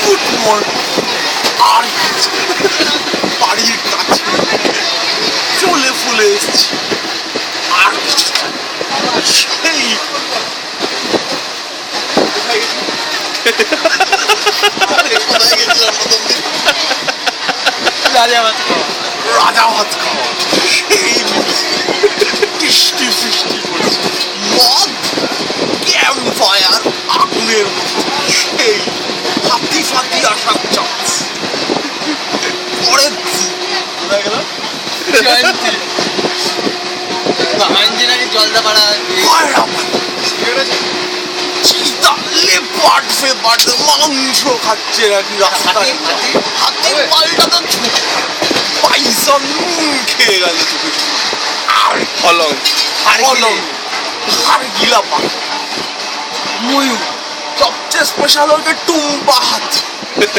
Good morning. আর বাড়ির কাছে চলে ফুলে এসছি। আর কিছু চাই না। সেই কোথায় গেছিলাম প্রথম দিন? রাজা ভাত খাওয়া। রাজা ভাত খাওয়া। সেই বৃষ্টি ফিষ্টি করছে, মদ ক্যাম্প ফায়ার আগুনের মতো, সেই হাতি ফাতি আসার চান্স। পরের দিন কোথায় গেলাম? জয়ন্তী আঞ্জনাকে জলদাপাড়া চিতা লেপার্ড ফেপার্ড মাংস খাচ্ছে নাকি রাস্তায়। হাতি পাল্টাতে পাইসন খেয়ে গেল তোকে। আর ফলং ফলং আর গিলা পা ময়ূর, সবচেয়ে স্পেশাল হচ্ছে টুম্পা হাতি।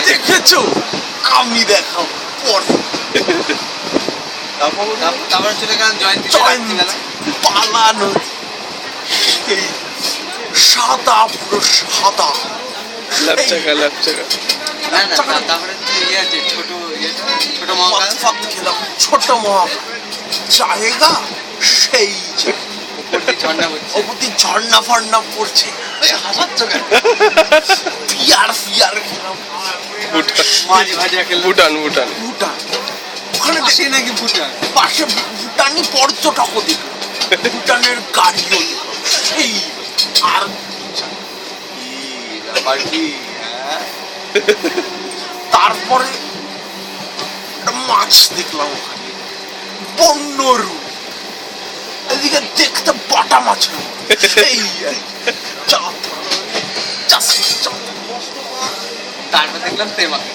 দেখেছো? আমি দেখাও পরে। তারপর চলে গেলাম জয়ন্তী পালানো সেই সাদা, পুরো সাদা ল্যাপচাকা না না তারপরে ইয়ে আছে ছোট মহাকাল খেলাম। ছোট মহাকাল জায়গা সেই ঝর্ণা হচ্ছে অপতি ঝর্ণা ফর্ণা পড়ছে। হাসাচ্ছ কেন? পিয়ার ফিয়ার খেলাম। মাছ ভাজা খেলাম। ভুটান ওখানে পাশে নাকি ভুটান? পাশে ভুটানি পর্যটকও দেখলাম, ভুটানের গাড়িও দেখলাম। সেই আর তারপরে একটা মাছ দেখলাম ওখানে, বন্যরু। এদিকে দেখতে বাটা মাছ, সেই তারপর দেখলাম তেমাকে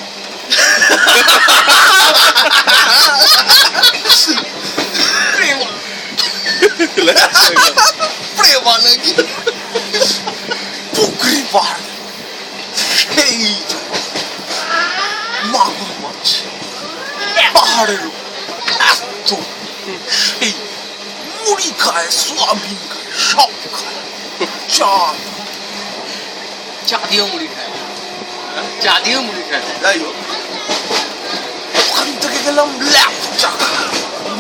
প্রেমা নাকি পুকুরি পাহাড়, সেই মাগুর মাছ পাহাড়ের এত, সেই মুড়ি খায়, সোয়াবিন খায়, সব খায়। চা দিয়েও মুড়ি খায়। যাই হোক, ওখান থেকে গেলাম ল্যাপচাকা,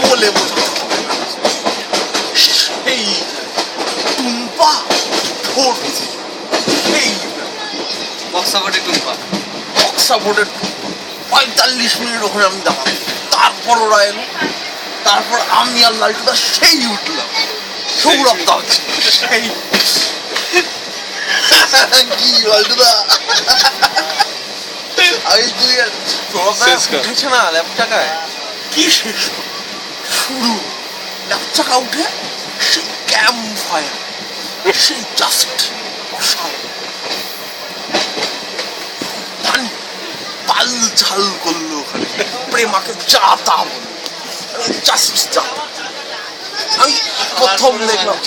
বলে বোঝাতে হবে না। সেই টুম্পা ভর্তি, সেই বক্সাবটে টুম্পা, বক্সাবোর্ডের 45 মিনিট ওখানে আমি দাঁড়ালাম। তারপর ওরা এলো, তারপর আমি আর লালটুদা সেই উঠলাম, সৌরভদা হচ্ছে সেই কি লালটুদা আমি উঠেছে না ল্যাপচাকায়, কি শেষ শুরু ল্যাপচাকা উঠে সেই ক্যাম্প ফায়ার, সেই জাস্ট পাল ঝাল করলো ওখানে, প্রেমাকে যা তা বললো, জাস্ট যা। আমি প্রথম দেখলাম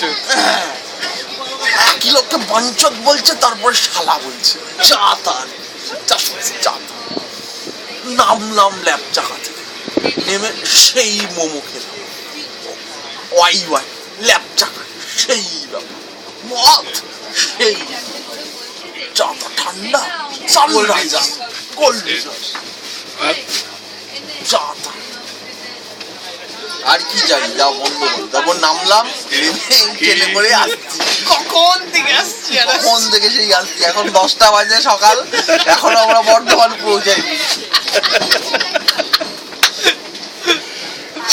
একই লোককে বাঞ্চত বলছে, তারপর শালা বলছে, যা তার যা। নামলাম ল্যাপচাকা থেকে, নেমে সেই মোমো খেলাম, ওয়াই ল্যাপচাকা, সেই মদ, সেই চাটা ঠান্ডা, সানরাইজার, কোল্ড চাটা। আর কি চাই, যা বন্ধ করে। তারপর নামলাম, ট্রেনে করে আসছি। কখন থেকে আসছি? কখন থেকে সেই আসছি, এখন 10টা বাজে সকাল, এখন আমরা বর্ধমান পৌঁছাই।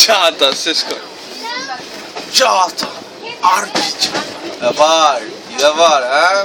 চাটা শেষ কর। চাটা আর কি ব্যাপার, হ্যাঁ